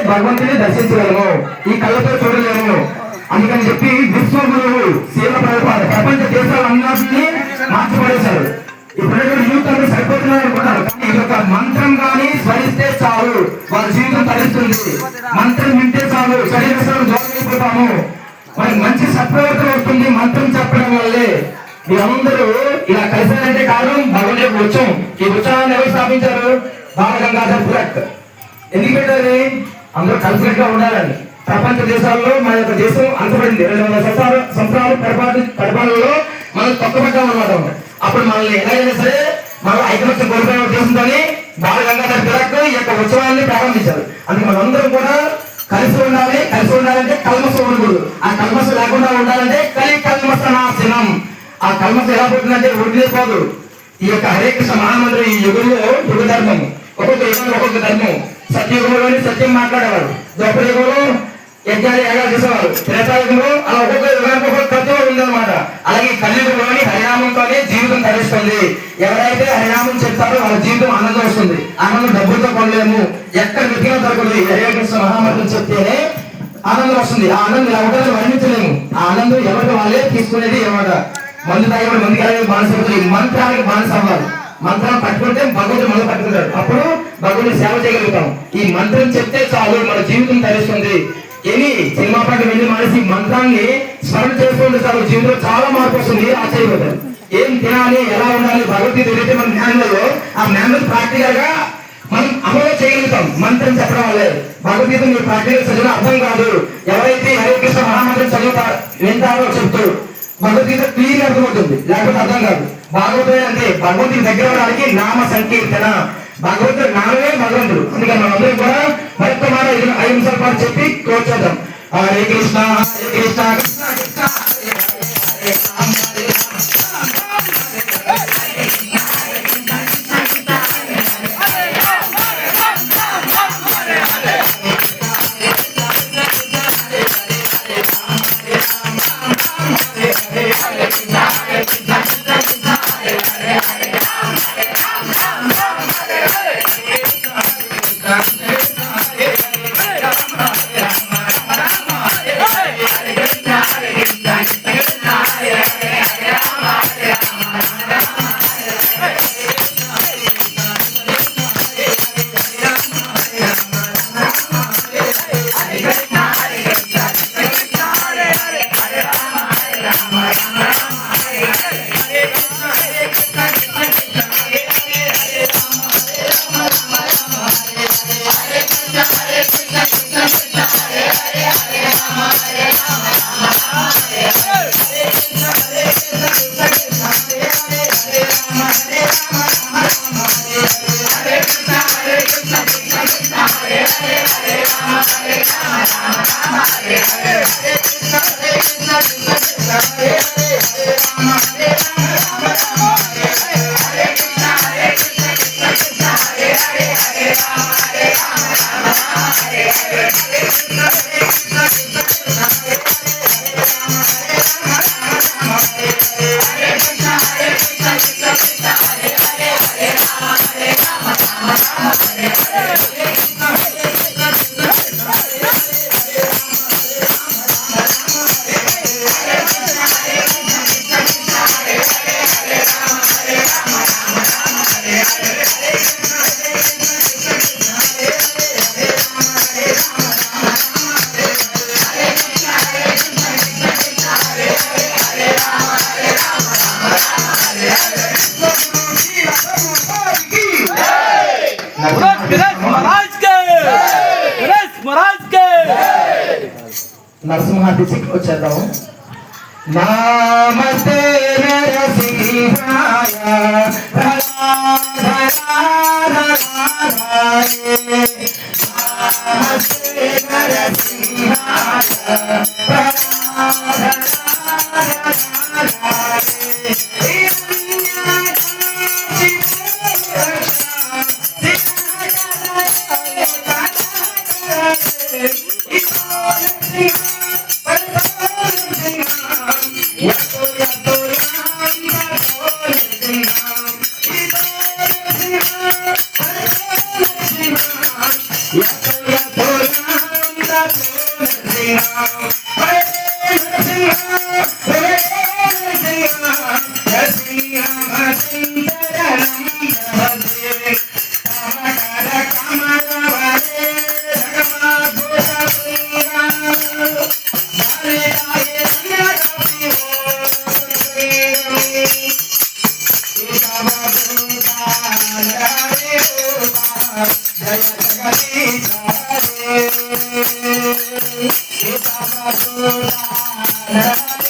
భగవంతుని దర్శించగలము, ఈ కళ్ళతో చూడలేము. అందుకని చెప్పి విశ్వగురువు శీల ప్రభుపాద ప్రపంచ దేశాలన్నింటినీ మార్చిపడేశారు. ఇప్పుడు యూత్ అందరూ సరిపోతున్నారు అనుకుంటారు, కానీ ఇది ఒక మంత్రం కానీ స్మరిస్తే చాలు వాళ్ళ జీవితం తరిస్తుంది. మంత్రం వింటే చాలు శరీర దూరమైపోతాము, మనకి మంచి సత్ప్రవర్తన వస్తుంది. మంత్రం చెప్పడం వల్లే మీరందరూ ఇలా కలిసారంటే కారణం భగవంతుడికి వచ్చాం. ఈ ఉత్సాహాన్ని ఎవరు స్థాపించారు? బాలగంగాధర్ తిలక్. ఎందుకు పెట్టాలి? అందరూ కలిసినట్టుగా ఉండాలని. ప్రపంచ దేశాల్లో మన యొక్క దేశం అంతపడింది. 200 సంవత్సరాలు పరిపాలనలో మనం తొక్కబడ్డాం అన్నమాట. అప్పుడు మనల్ని ఎలాగైనా సరే మనం ఐకమత్యం కోల్పోయే ఉద్దేశంతో బాలగంగాధర్ తిలక్ ఈ యొక్క ఉత్సవాన్ని ప్రారంభించారు. అందుకే మనందరం కూడా కలిసి ఉండాలి. కలిసి ఉండాలంటే కల్మసం ఉండకూడదు. ఆ కల్మసం లేకుండా ఉండాలంటే కల్మసనాశనం. ఆ కల్మసం ఎలా పోతుందంటే వదిలేపోదు. ఈ యొక్క హరే కృష్ణ మహామంత్రి ఈ యుగంలో యుగ ధర్మం, ఒక్కొక్క యుగంలో ఒక్కొక్క ధర్మం. సత్యయుగంలోని సత్యం మాట్లాడేవారు, ద్వాపర యుగంలో యజ్ఞాలు యాగాలు చేసేవారు, త్రేతాయుగంలో అలా ఒక్కొక్క యుగానికి ఒక్కొక్క తత్వం ఉందన్నమాట. అలాగే కలియుగంలోని హరినామంతోనే జీవితం తరిస్తుంది. ఎవరైతే హరినామం చెప్తారో వాళ్ళ జీవితం ఆనందం వస్తుంది. ఆనందం డబ్బులతో కొనలేము, ఎక్కడ వెతికినా దొరకదు. హరే కృష్ణ మహామంత్రం చెప్తేనే ఆనందం వస్తుంది. ఆ ఆనందం ఇలా ఉండాలని వర్ణించలేము. ఆ ఆనందం ఎవరికి వాళ్ళే తీసుకునేది ఏమాట. మందు తాగేవాడు మందుకి అలాగే బానిస అవుతుంది. మంత్రానికి బానిస అవ్వాలి. మంత్రాన్ని పట్టుకుంటే భగవంతుడు మనం పట్టుకుంటాడు. అప్పుడు భగవంతుడు సేవ చేయగలుగుతాం. ఈ మంత్రం చెప్తే చాలు మన జీవితం తరిస్తుంది. ఏమి సినిమా పాట వెళ్ళి మానేసి మంత్రాన్ని స్మరణ చేసుకుంటే చాలు జీవితంలో చాలా మార్పు వస్తుంది. ఆశ్చర్యపోతారు. ఏం తినాలి, ఎలా ఉండాలి, భగవద్గీత ఏదైతే మన జ్ఞానంలో ఆ జ్ఞానం ప్రాక్టికల్ గా మనం అమలు చేయగలుగుతాం మంత్రం చెప్పడం వల్లే. భగవద్గీత మీరు ప్రాక్టికల్ చదివిన అర్థం కాదు. ఎవరైతే హరే కృష్ణ మహామంత్రం చదువుతారు వింటారో చెప్తూ భగవద్గీత క్లియర్ అర్థమవుతుంది, లేకపోతే అర్థం కాదు. భాగవతం అంటే భగవంతుడి దగ్గర అవడానికి నామ సంకీర్తన. భగవంతుడు నామే భగవంతుడు. అందుకని మనందరం కూడా మరొక మాట 5 నిమిషాల పాటు చెప్పి క్లోజ్ చేద్దాం. హరే కృష్ణ హరే కృష్ణ కృష్ణ కృష్ణ హరే హరే రామ హరే నరసింహ డిస్ట్రిక్ట్ వచ్చేద్దాము. నమస్తే నరసింహాయ నమస్తే నరసింహాయ Yeah. జయ జగదీశ హరే